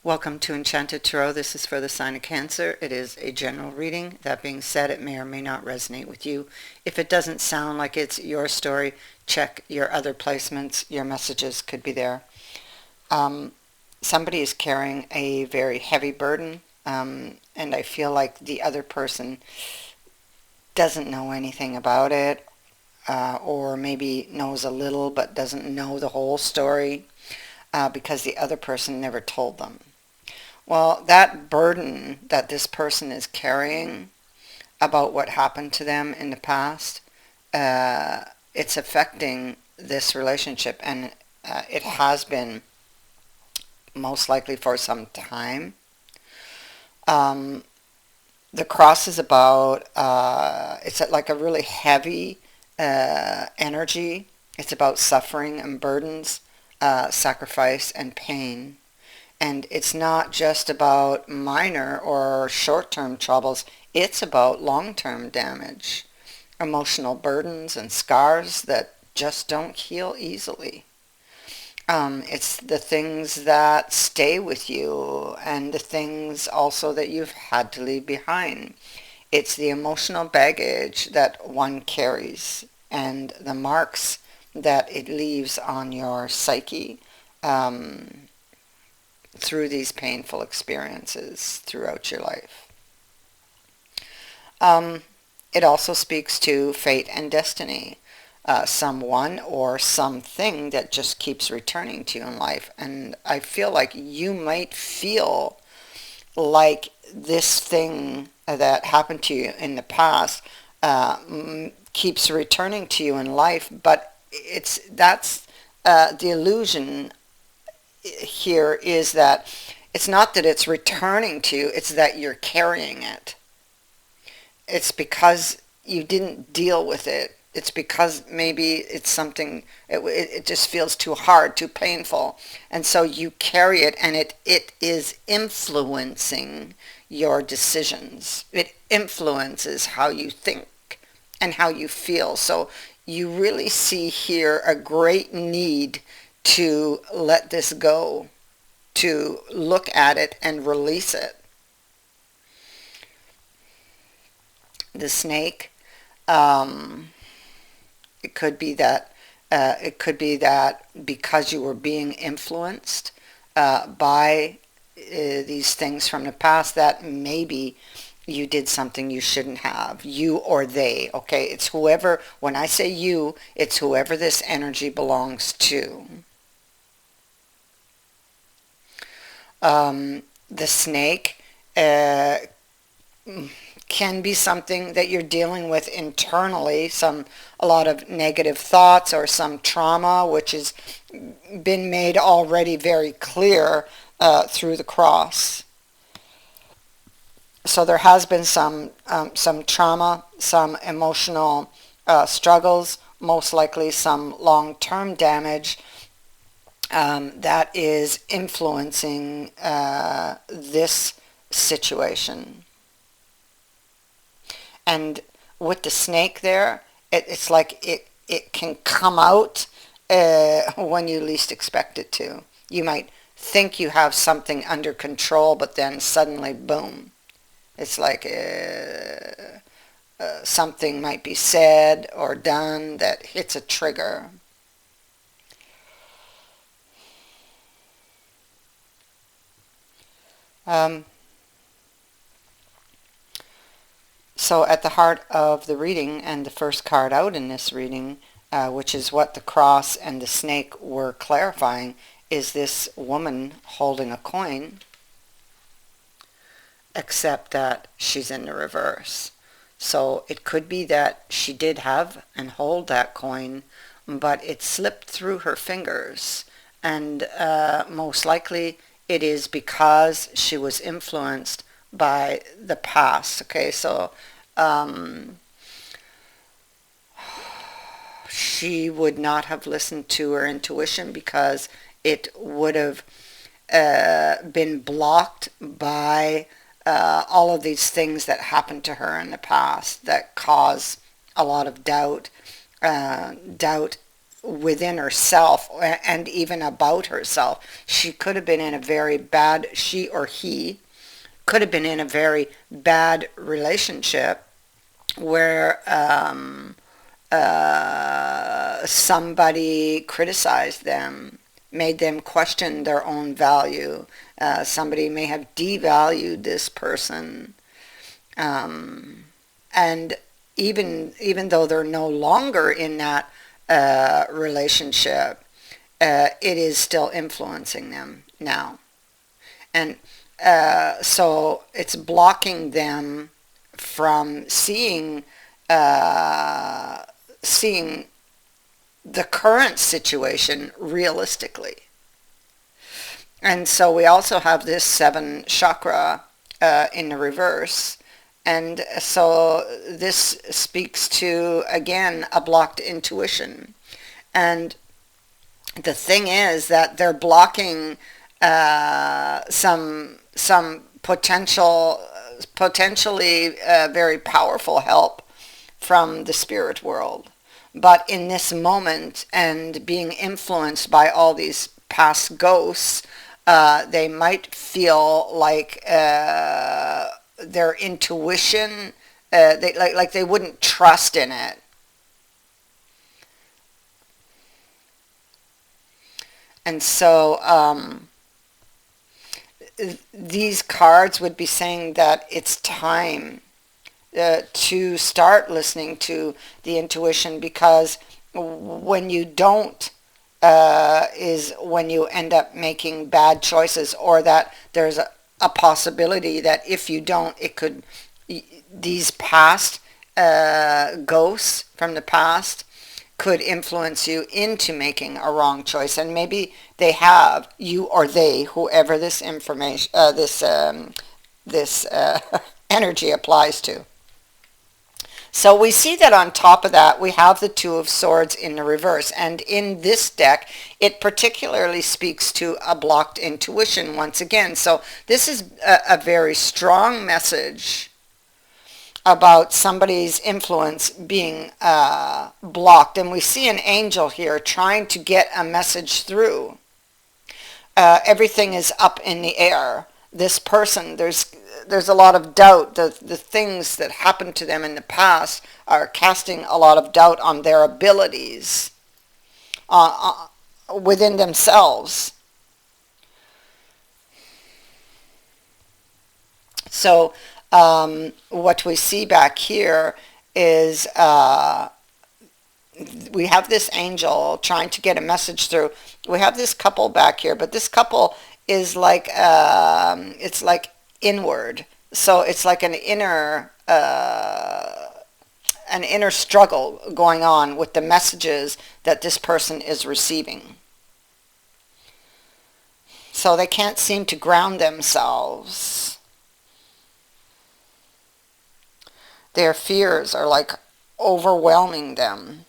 Welcome to Enchanted Tarot. This is for the sign of Cancer. It is a general reading. That being said, it may or may not resonate with you. If it doesn't sound like it's your story, check your other placements. Your messages could be there. Um, Somebody is carrying a very heavy burden, and I feel like the other person doesn't know anything about it, or maybe knows a little but doesn't know the whole story, because the other person never told them. Well, that burden that this person is carrying about what happened to them in the past, uh, it's affecting this relationship, and it has been most likely for some time. Um, the cross is about, it's like a really heavy energy. It's about suffering and burdens, sacrifice and pain. And it's not just about minor or short-term troubles, it's about long-term damage, emotional burdens and scars that just don't heal easily. It's the things that stay with you and the things also that you've had to leave behind. It's the emotional baggage that one carries and the marks that it leaves on your psyche. Through these painful experiences throughout your life. Um, it also speaks to fate and destiny, someone or something that just keeps returning to you in life. And I feel like you might feel like this thing that happened to you in the past keeps returning to you in life, but that's the illusion here is that it's not that it's returning to you, it's that you're carrying it. It's because you didn't deal with it. It's because maybe it's something, it just feels too hard, too painful. And so you carry it, and it is influencing your decisions. It influences how you think and how you feel. So you really see here a great need to let this go, to look at it and release it. The snake, um, it could be that because you were being influenced by these things from the past, that maybe you did something you shouldn't have. You or they, okay? It's whoever, when I say you, it's whoever this energy belongs to. The snake can be something that you're dealing with internally, a lot of negative thoughts or some trauma, which has been made already very clear through the cross. So there has been some trauma, some emotional struggles, most likely some long-term damage that is influencing this situation. And with the snake there, it's like it can come out when you least expect it to. You might think you have something under control, but then suddenly, boom. It's like something might be said or done that hits a trigger. Um, so at the heart of the reading, and the first card out in this reading, which is what the cross and the snake were clarifying, is this woman holding a coin, except that she's in the reverse. So it could be that she did have and hold that coin, but it slipped through her fingers. And most likely it is because she was influenced by the past. Okay, so um, she would not have listened to her intuition because it would have been blocked by all of these things that happened to her in the past that cause a lot of doubt, doubt within herself and even about herself. She could have been in a very bad, she or he could have been in a very bad relationship where somebody criticized them, made them question their own value. Somebody may have devalued this person. And even though they're no longer in that relationship, it is still influencing them now. And so it's blocking them from seeing the current situation realistically. And so we also have this seven chakra in the reverse. And so this speaks to, again, a blocked intuition. And the thing is that they're blocking some potentially very powerful help from the spirit world. But in this moment, and being influenced by all these past ghosts, they might feel like their intuition, like they wouldn't trust in it. And so these cards would be saying that it's time to start listening to the intuition, because when you don't is when you end up making bad choices, or that there's a possibility that if you don't, it could, these past ghosts from the past could influence you into making a wrong choice. And maybe they have, you or they, whoever this information, this energy applies to. So we see that on top of that, we have the Two of Swords in the reverse. And in this deck, it particularly speaks to a blocked intuition once again. So this is a very strong message about somebody's influence being blocked. And we see an angel here trying to get a message through. Everything is up in the air. This person, there's a lot of doubt. The things that happened to them in the past are casting a lot of doubt on their abilities within themselves. So what we see back here is we have this angel trying to get a message through. We have this couple back here, but this couple is like, it's like inward. So it's like an inner struggle going on with the messages that this person is receiving. So they can't seem to ground themselves. Their fears are like overwhelming them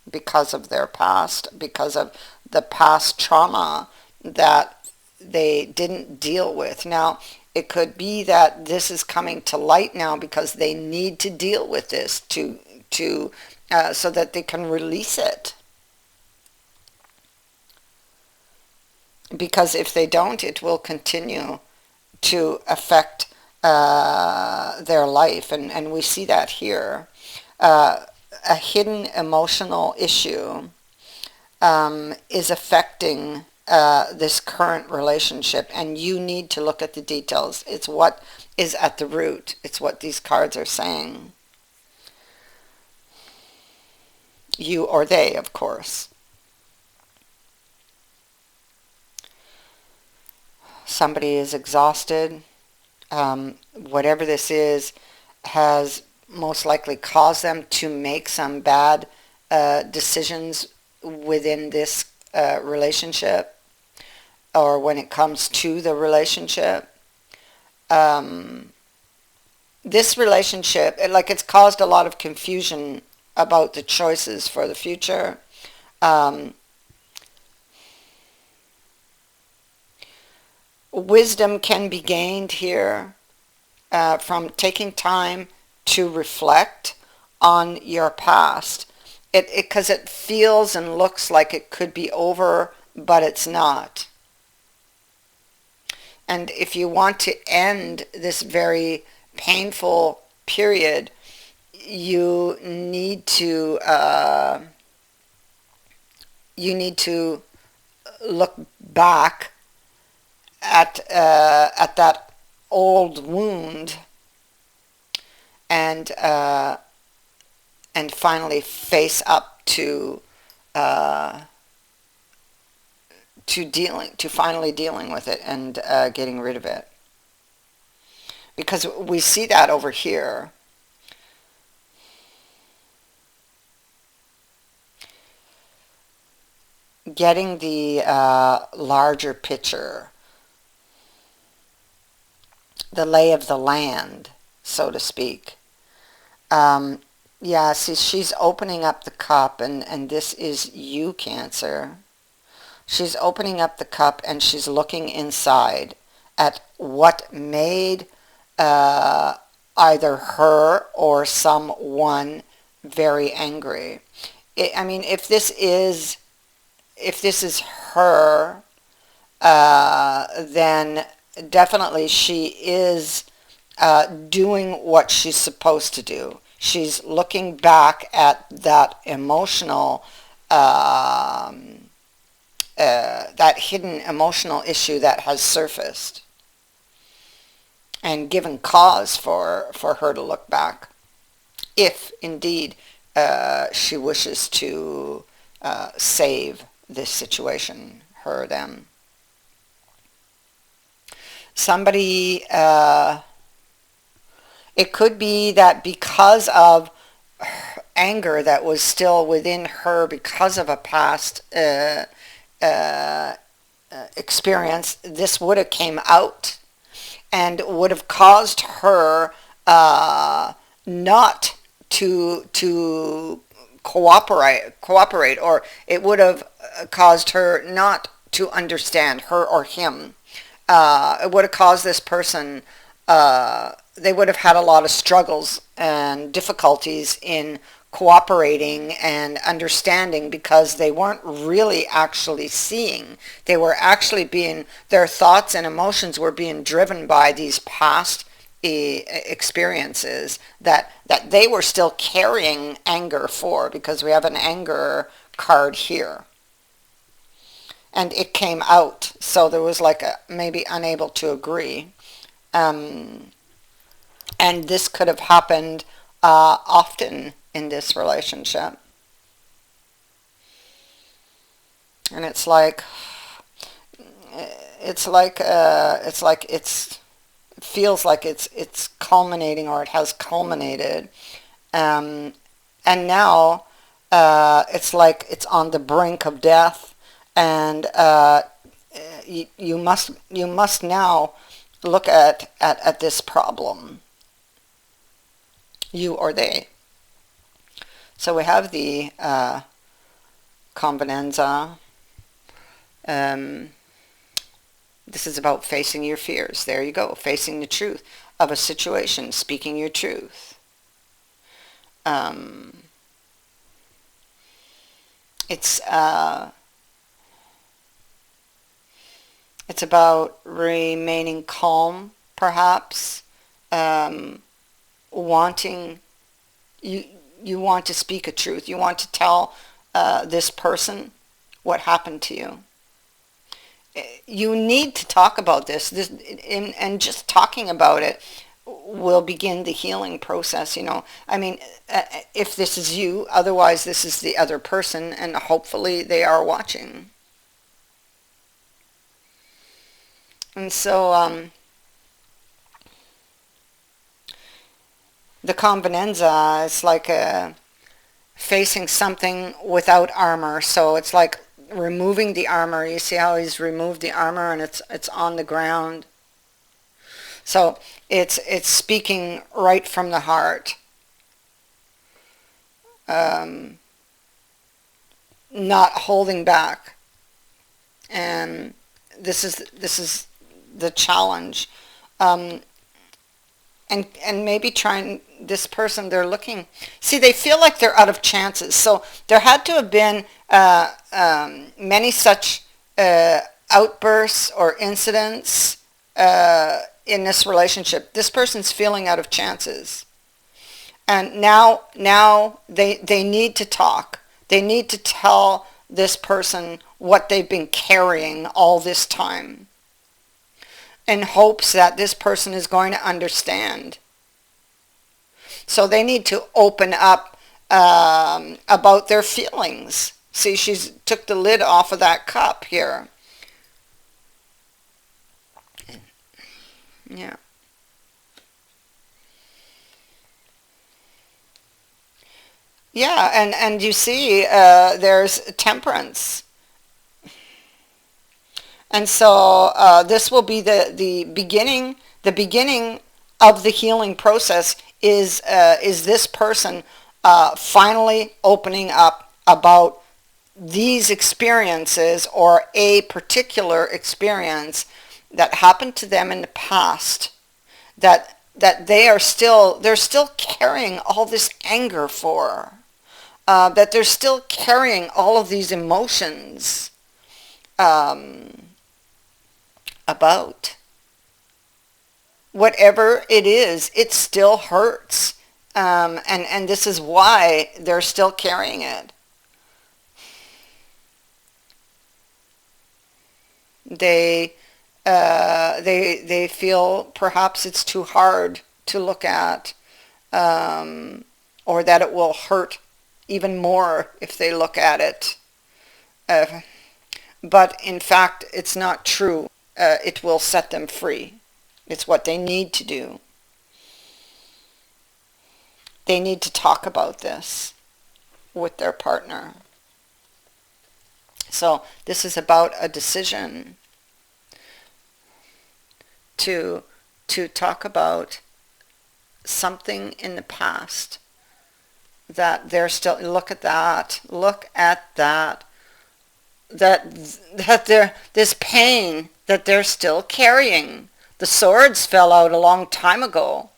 because of their past, because of the past trauma that they didn't deal with. Now, it could be that this is coming to light now because they need to deal with this to so that they can release it. Because if they don't, it will continue to affect their life. And we see that here. A hidden emotional issue is affecting this current relationship, and you need to look at the details. It's what is at the root. It's what these cards are saying. You or they, of course. Somebody is exhausted. Whatever this is has most likely caused them to make some bad decisions within this relationship, or when it comes to the relationship. This relationship, it's caused a lot of confusion about the choices for the future. Wisdom can be gained here from taking time to reflect on your past. because it feels and looks like it could be over, but it's not. And if you want to end this very painful period, you need to you need to look back at that old wound and finally face up uh, to finally dealing with it and getting rid of it, because we see that over here. Getting the larger picture, the lay of the land, so to speak. Yeah, see, she's opening up the cup, and this is you, Cancer. She's opening up the cup and she's looking inside at what made uh, either her or someone very angry. I mean, if this is her, then definitely she is doing what she's supposed to do. She's looking back at that emotional, that hidden emotional issue that has surfaced and given cause for her to look back, if indeed she wishes to save this situation, her, them. Somebody, it could be that because of anger that was still within her because of a past uh, experience, this would have came out and would have caused her not to cooperate, or it would have caused her not to understand, her or him. It would have caused this person, they would have had a lot of struggles and difficulties in cooperating and understanding, because they weren't really actually seeing. They were actually their thoughts and emotions were being driven by these past experiences that they were still carrying anger for, because we have an anger card here. And it came out, so there was like a maybe unable to agree. And this could have happened often in this relationship. And it's like it feels like it's culminating, or it has culminated, um, and now it's like it's on the brink of death, and you must now look at this problem, you or they. So we have the convenanza. This is about facing your fears. There you go, facing the truth of a situation, speaking your truth. Um, it's about remaining calm, perhaps. Wanting you you want to speak a truth. You want to tell this person what happened to you. You need to talk about this, and just talking about it will begin the healing process, you know. I mean, if this is you, otherwise this is the other person, and hopefully they are watching. And so the convenanza is like facing something without armor. So it's like removing the armor. You see how he's removed the armor, and it's on the ground. So it's speaking right from the heart, not holding back. And this is the challenge. and maybe trying this person, they're looking, see, they feel like they're out of chances. So there had to have been many such outbursts or incidents in this relationship. This person's feeling out of chances. And now they need to talk. They need to tell this person what they've been carrying all this time, in hopes that this person is going to understand. So they need to open up about their feelings. See, she's took the lid off of that cup here. Yeah. Yeah, and you see there's temperance. And so this will be the beginning of the healing process is this person finally opening up about these experiences, or a particular experience that happened to them in the past, that they're still carrying all this anger for, that they're still carrying all of these emotions about. Whatever it is, it still hurts. And this is why they're still carrying it. They they feel perhaps it's too hard to look at, or that it will hurt even more if they look at it. But in fact, it's not true. It will set them free. It's what they need to do. They need to talk about this with their partner. So this is about a decision to talk about something in the past that they're still, look at that they're, this pain that they're still carrying. The swords fell out a long time ago,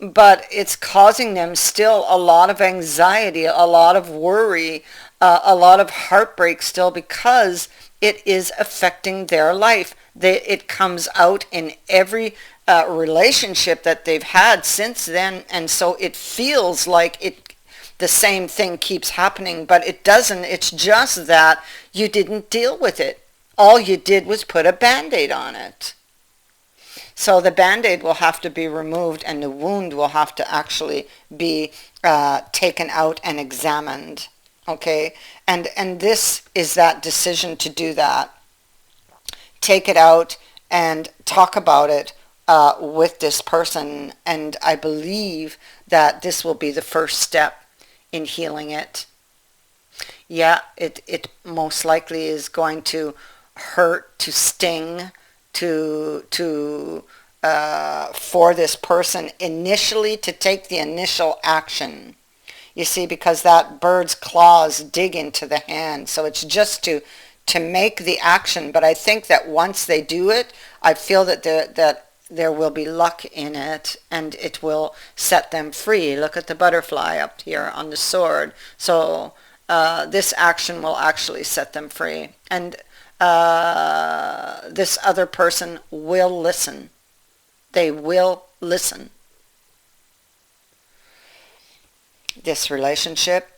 but it's causing them still a lot of anxiety, a lot of worry, a lot of heartbreak still, because it is affecting their life. It comes out in every relationship that they've had since then, and so it feels like the same thing keeps happening, but it doesn't. It's just that you didn't deal with it. All you did was put a Band-Aid on it. So the Band-Aid will have to be removed, and the wound will have to actually be taken out and examined. Okay? And this is that decision to do that. Take it out and talk about it with this person. And I believe that this will be the first step in healing it. Yeah, it most likely is going to hurt, to sting, for this person initially to take the initial action. You see, because that bird's claws dig into the hand, so it's just to make the action. But I think that once they do it, I feel that there will be luck in it, and it will set them free. Look at the butterfly up here on the sword. So this action will actually set them free, and this other person will listen. They will listen. This relationship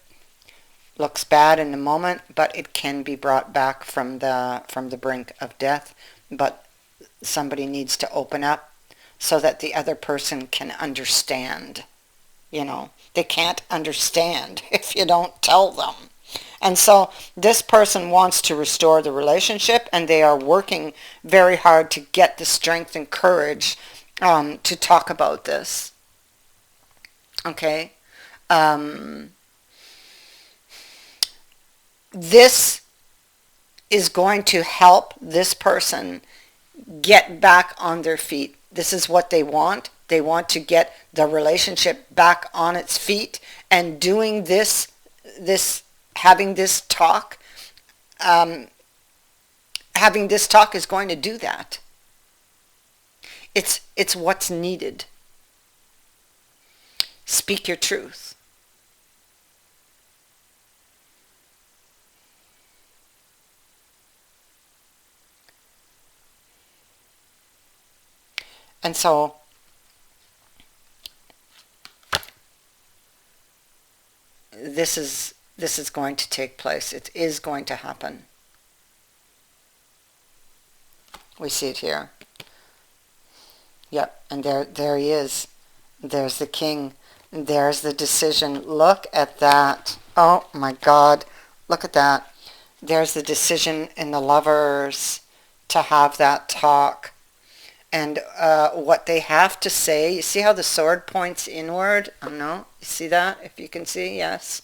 looks bad in the moment, but it can be brought back from the brink of death. But somebody needs to open up so that the other person can understand. You know, they can't understand if you don't tell them. And so this person wants to restore the relationship, and they are working very hard to get the strength and courage to talk about this. Okay? This is going to help this person get back on their feet. This is what they want. They want to get the relationship back on its feet, and doing this having this talk is going to do that. It's what's needed. Speak your truth. And so this is going to take place. It is going to happen. We see it here. Yep, and there he is. There's the king. There's the decision. Look at that. Oh my God. Look at that. There's the decision in the lovers to have that talk. And what they have to say, you see how the sword points inward? Oh no, you see that? If you can see, yes.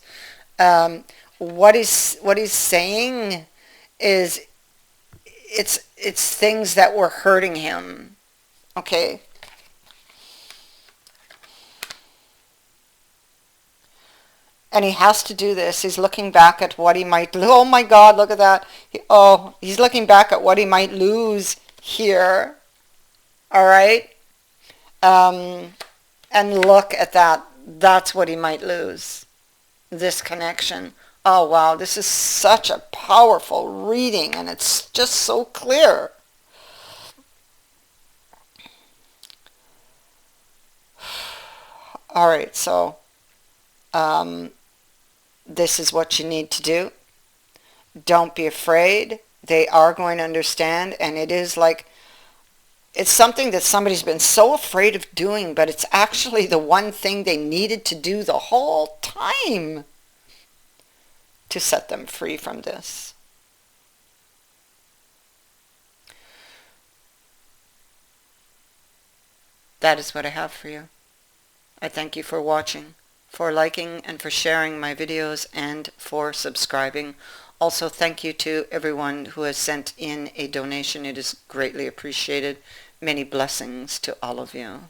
What he's saying is it's things that were hurting him. Okay. And he has to do this. He's looking back at what he might lose. Oh my God, look at that. He's looking back at what he might lose here. All right. And look at that. That's what he might lose. This connection. Oh wow, this is such a powerful reading, and it's just so clear. All right, so this is what you need to do. Don't be afraid. They are going to understand, and it is like, it's something that somebody's been so afraid of doing, but it's actually the one thing they needed to do the whole time to set them free from this. That is what I have for you. I thank you for watching, for liking and for sharing my videos, and for subscribing. Also, thank you to everyone who has sent in a donation. It is greatly appreciated. Many blessings to all of you.